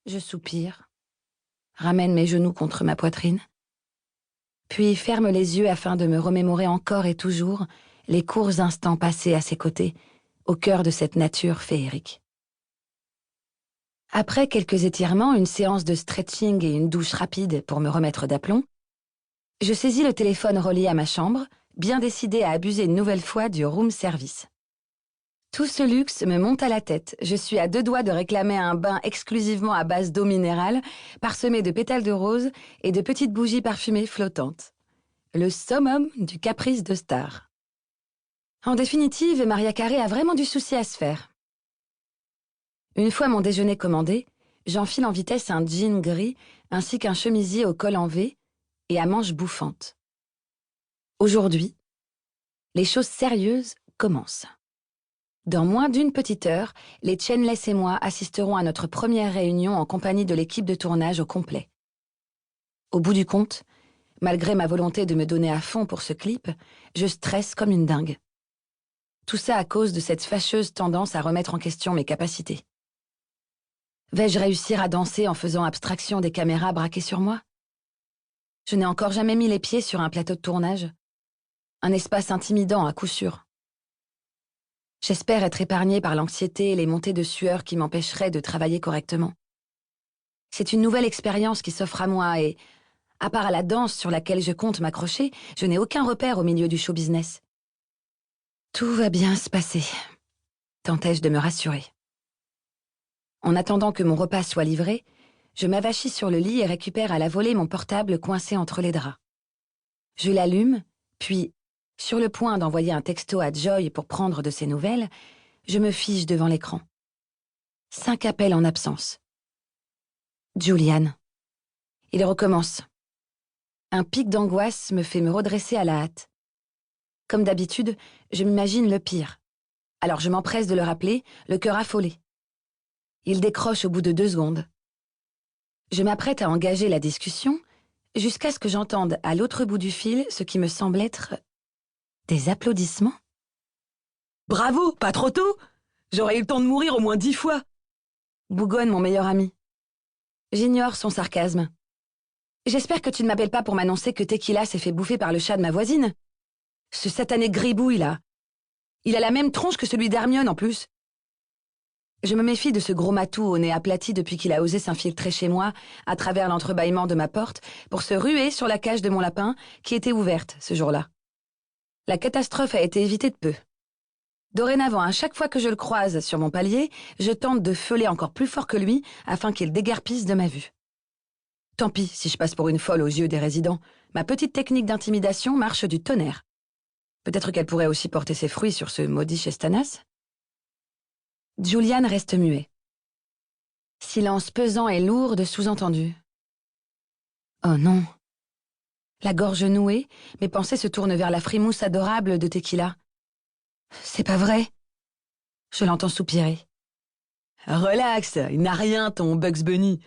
Je soupire, ramène mes genoux contre ma poitrine, puis ferme les yeux afin de me remémorer encore et toujours les courts instants passés à ses côtés, au cœur de cette nature féerique. Après quelques étirements, une séance de stretching et une douche rapide pour me remettre d'aplomb, je saisis le téléphone relié à ma chambre, bien décidée à abuser une nouvelle fois du room service. Tout ce luxe me monte à la tête. Je suis à 2 doigts de réclamer un bain exclusivement à base d'eau minérale, parsemé de pétales de rose et de petites bougies parfumées flottantes. Le summum du caprice de star. En définitive, Maria Carey a vraiment du souci à se faire. Une fois mon déjeuner commandé, j'enfile en vitesse un jean gris ainsi qu'un chemisier au col en V et à manches bouffantes. Aujourd'hui, les choses sérieuses commencent. Dans moins d'une petite heure, les Chainless et moi assisterons à notre première réunion en compagnie de l'équipe de tournage au complet. Au bout du compte, malgré ma volonté de me donner à fond pour ce clip, je stresse comme une dingue. Tout ça à cause de cette fâcheuse tendance à remettre en question mes capacités. Vais-je réussir à danser en faisant abstraction des caméras braquées sur moi? Je n'ai encore jamais mis les pieds sur un plateau de tournage. Un espace intimidant à coup sûr. J'espère être épargnée par l'anxiété et les montées de sueur qui m'empêcheraient de travailler correctement. C'est une nouvelle expérience qui s'offre à moi et, à part à la danse sur laquelle je compte m'accrocher, je n'ai aucun repère au milieu du show business. Tout va bien se passer, tentais-je de me rassurer. En attendant que mon repas soit livré, je m'avachis sur le lit et récupère à la volée mon portable coincé entre les draps. Je l'allume, puis, sur le point d'envoyer un texto à Joy pour prendre de ses nouvelles, je me fige devant l'écran. 5 appels en absence. Julian. Il recommence. Un pic d'angoisse me fait me redresser à la hâte. Comme d'habitude, je m'imagine le pire. Alors je m'empresse de le rappeler, le cœur affolé. Il décroche au bout de 2 secondes. Je m'apprête à engager la discussion jusqu'à ce que j'entende à l'autre bout du fil ce qui me semble être des applaudissements. Bravo, pas trop tôt? J'aurais eu le temps de mourir au moins 10 fois. Bougonne mon meilleur ami. J'ignore son sarcasme. J'espère que tu ne m'appelles pas pour m'annoncer que Tequila s'est fait bouffer par le chat de ma voisine. Ce satané gribouille là. Il a la même tronche que celui d'Hermione en plus. Je me méfie de ce gros matou au nez aplati depuis qu'il a osé s'infiltrer chez moi à travers l'entrebâillement de ma porte pour se ruer sur la cage de mon lapin qui était ouverte ce jour-là. La catastrophe a été évitée de peu. Dorénavant, à chaque fois que je le croise sur mon palier, je tente de feuler encore plus fort que lui afin qu'il déguerpisse de ma vue. Tant pis si je passe pour une folle aux yeux des résidents, ma petite technique d'intimidation marche du tonnerre. Peut-être qu'elle pourrait aussi porter ses fruits sur ce maudit Chestanas. Julian reste muet. Silence pesant et lourd de sous-entendus. Oh non. La gorge nouée, mes pensées se tournent vers la frimousse adorable de Tequila. C'est pas vrai. Je l'entends soupirer. Relax, il n'a rien, ton Bugs Bunny.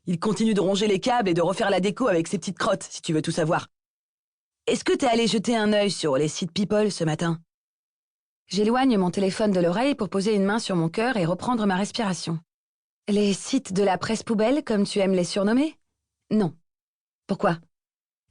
Il continue de ronger les câbles et de refaire la déco avec ses petites crottes, si tu veux tout savoir. Est-ce que t'es allé jeter un œil sur les sites People ce matin? J'éloigne mon téléphone de l'oreille pour poser une main sur mon cœur et reprendre ma respiration. Les sites de la presse poubelle, comme tu aimes les surnommer? Non. Pourquoi?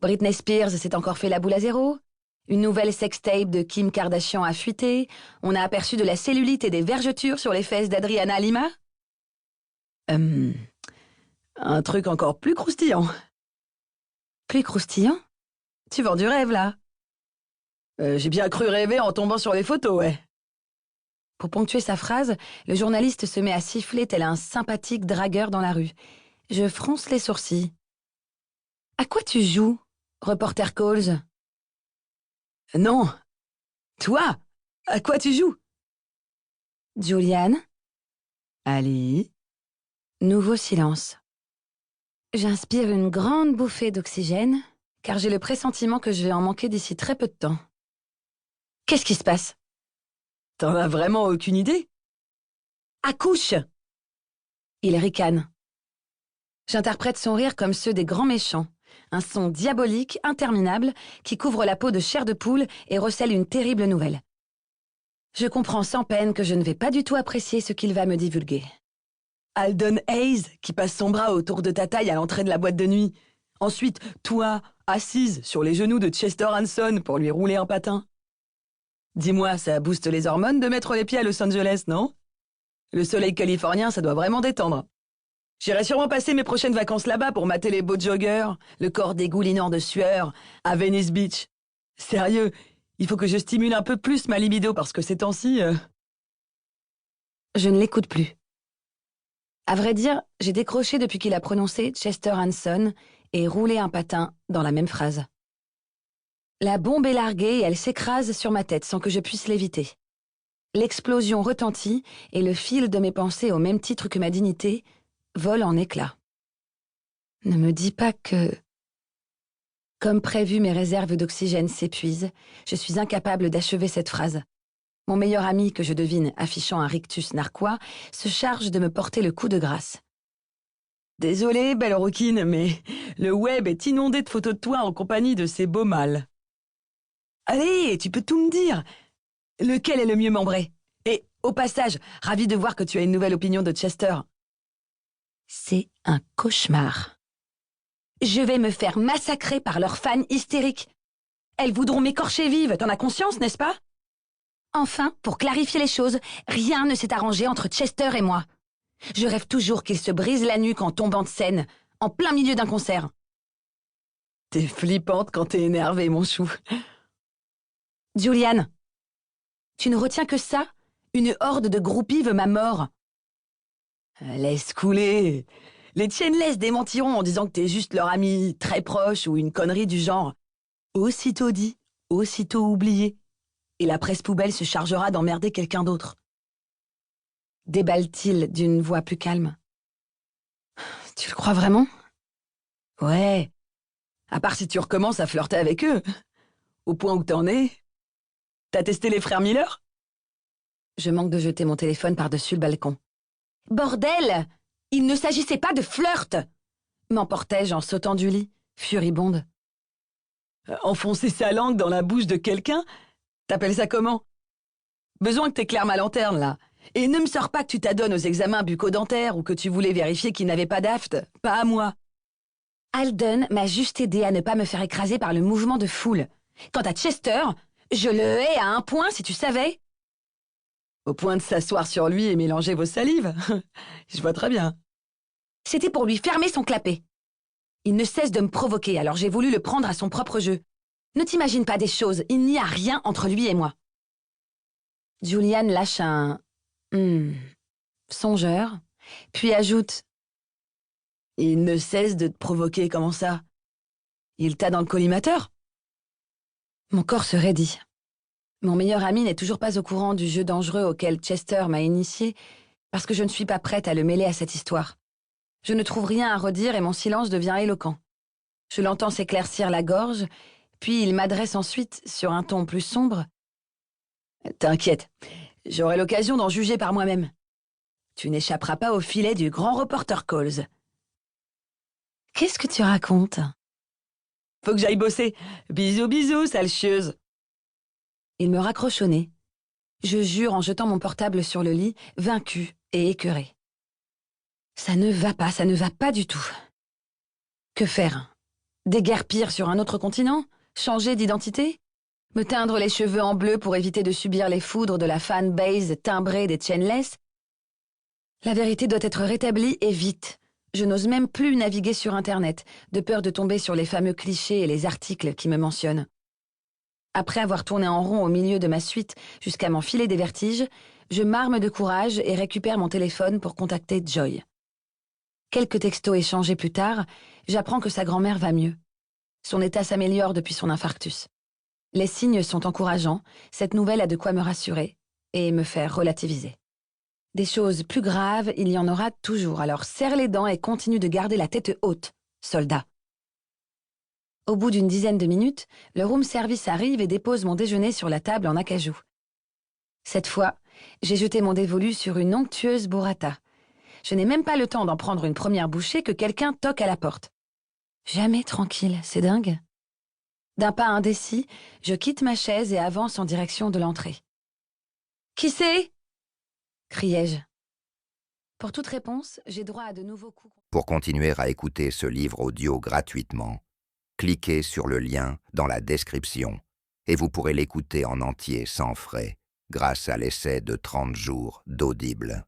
Britney Spears s'est encore fait la boule à zéro? Une nouvelle sextape de Kim Kardashian a fuité? On a aperçu de la cellulite et des vergetures sur les fesses d'Adriana Lima? Un truc encore plus croustillant. Plus croustillant? Tu vends du rêve, là. J'ai bien cru rêver en tombant sur les photos, ouais. Pour ponctuer sa phrase, le journaliste se met à siffler tel un sympathique dragueur dans la rue. Je fronce les sourcils. À quoi tu joues, reporter Coles? Non. Toi, à quoi tu joues? Julian? Ali? Nouveau silence. J'inspire une grande bouffée d'oxygène, car j'ai le pressentiment que je vais en manquer d'ici très peu de temps. Qu'est-ce qui se passe? T'en as vraiment aucune idée? Accouche! Il ricane. J'interprète son rire comme ceux des grands méchants, un son diabolique, interminable, qui couvre la peau de chair de poule et recèle une terrible nouvelle. Je comprends sans peine que je ne vais pas du tout apprécier ce qu'il va me divulguer. Alden Hayes qui passe son bras autour de ta taille à l'entrée de la boîte de nuit. Ensuite, toi, assise sur les genoux de Chester Hanson pour lui rouler un patin. Dis-moi, ça booste les hormones de mettre les pieds à Los Angeles, non? Le soleil californien, ça doit vraiment détendre. J'irai sûrement passer mes prochaines vacances là-bas pour mater les beaux joggers, le corps dégoulinant de sueur, à Venice Beach. Sérieux, il faut que je stimule un peu plus ma libido parce que ces temps-ci... Je ne l'écoute plus. À vrai dire, j'ai décroché depuis qu'il a prononcé Chester Hanson et roulé un patin dans la même phrase. La bombe est larguée et elle s'écrase sur ma tête sans que je puisse l'éviter. L'explosion retentit et le fil de mes pensées, au même titre que ma dignité, vole en éclats. Ne me dis pas que... Comme prévu, mes réserves d'oxygène s'épuisent. Je suis incapable d'achever cette phrase. Mon meilleur ami, que je devine affichant un rictus narquois, se charge de me porter le coup de grâce. Désolée, belle rouquine, mais le web est inondé de photos de toi en compagnie de ces beaux mâles. Allez, tu peux tout me dire. Lequel est le mieux membré? Et, au passage, ravi de voir que tu as une nouvelle opinion de Chester. C'est un cauchemar. Je vais me faire massacrer par leurs fans hystériques. Elles voudront m'écorcher vive, t'en as conscience, n'est-ce pas? Enfin, pour clarifier les choses, rien ne s'est arrangé entre Chester et moi. Je rêve toujours qu'il se brise la nuque en tombant de scène, en plein milieu d'un concert. T'es flippante quand t'es énervée, mon chou. Julian, tu ne retiens que ça? Une horde de groupies veut ma mort. Laisse couler. Les Chainless démentiront en disant que t'es juste leur ami très proche ou une connerie du genre. Aussitôt dit, aussitôt oublié. Et la presse poubelle se chargera d'emmerder quelqu'un d'autre. Déballe-t-il d'une voix plus calme. Tu le crois vraiment? Ouais. À part si tu recommences à flirter avec eux. Au point où t'en es. T'as testé les frères Miller? Je manque de jeter mon téléphone par-dessus le balcon. Bordel! Il ne s'agissait pas de flirt! M'emportai-je en sautant du lit, furibonde. Enfoncer sa langue dans la bouche de quelqu'un? T'appelles ça comment? Besoin que t'éclaires ma lanterne, là. Et ne me sors pas que tu t'adonnes aux examens bucco-dentaires ou que tu voulais vérifier qu'il n'avait pas d'aft. Pas à moi. Alden m'a juste aidé à ne pas me faire écraser par le mouvement de foule. Quant à Chester, je le hais à un point, si tu savais. Au point de s'asseoir sur lui et mélanger vos salives? Je vois très bien. C'était pour lui fermer son clapet. Il ne cesse de me provoquer, alors j'ai voulu le prendre à son propre jeu. Ne t'imagine pas des choses, il n'y a rien entre lui et moi. Julian lâche un songeur, puis ajoute: Il ne cesse de te provoquer, comment ça? Il t'a dans le collimateur? Mon corps se raidit. Mon meilleur ami n'est toujours pas au courant du jeu dangereux auquel Chester m'a initié, parce que je ne suis pas prête à le mêler à cette histoire. Je ne trouve rien à redire et mon silence devient éloquent. Je l'entends s'éclaircir la gorge, puis il m'adresse ensuite, sur un ton plus sombre: T'inquiète, j'aurai l'occasion d'en juger par moi-même. Tu n'échapperas pas au filet du grand reporter Coles. Qu'est-ce que tu racontes? Faut que j'aille bosser. Bisous, bisous, sale chieuse. Il me raccroche au nez. Je jure en jetant mon portable sur le lit, vaincue et écœurée. Ça ne va pas du tout. Que faire? Déguerpir sur un autre continent? Changer d'identité? Me teindre les cheveux en bleu pour éviter de subir les foudres de la fanbase timbrée des Chainless? La vérité doit être rétablie et vite. Je n'ose même plus naviguer sur Internet, de peur de tomber sur les fameux clichés et les articles qui me mentionnent. Après avoir tourné en rond au milieu de ma suite jusqu'à m'enfiler des vertiges, je m'arme de courage et récupère mon téléphone pour contacter Joy. Quelques textos échangés plus tard, j'apprends que sa grand-mère va mieux. Son état s'améliore depuis son infarctus. Les signes sont encourageants, cette nouvelle a de quoi me rassurer et me faire relativiser. Des choses plus graves, il y en aura toujours, alors serre les dents et continue de garder la tête haute, soldat. Au bout d'une dizaine de minutes, le room service arrive et dépose mon déjeuner sur la table en acajou. Cette fois, j'ai jeté mon dévolu sur une onctueuse burrata. Je n'ai même pas le temps d'en prendre une première bouchée que quelqu'un toque à la porte. Jamais tranquille, c'est dingue. D'un pas indécis, je quitte ma chaise et avance en direction de l'entrée. « Qui c'est ?» criai-je. Pour toute réponse, j'ai droit à de nouveaux coups. Pour continuer à écouter ce livre audio gratuitement, cliquez sur le lien dans la description et vous pourrez l'écouter en entier sans frais grâce à l'essai de 30 jours d'Audible.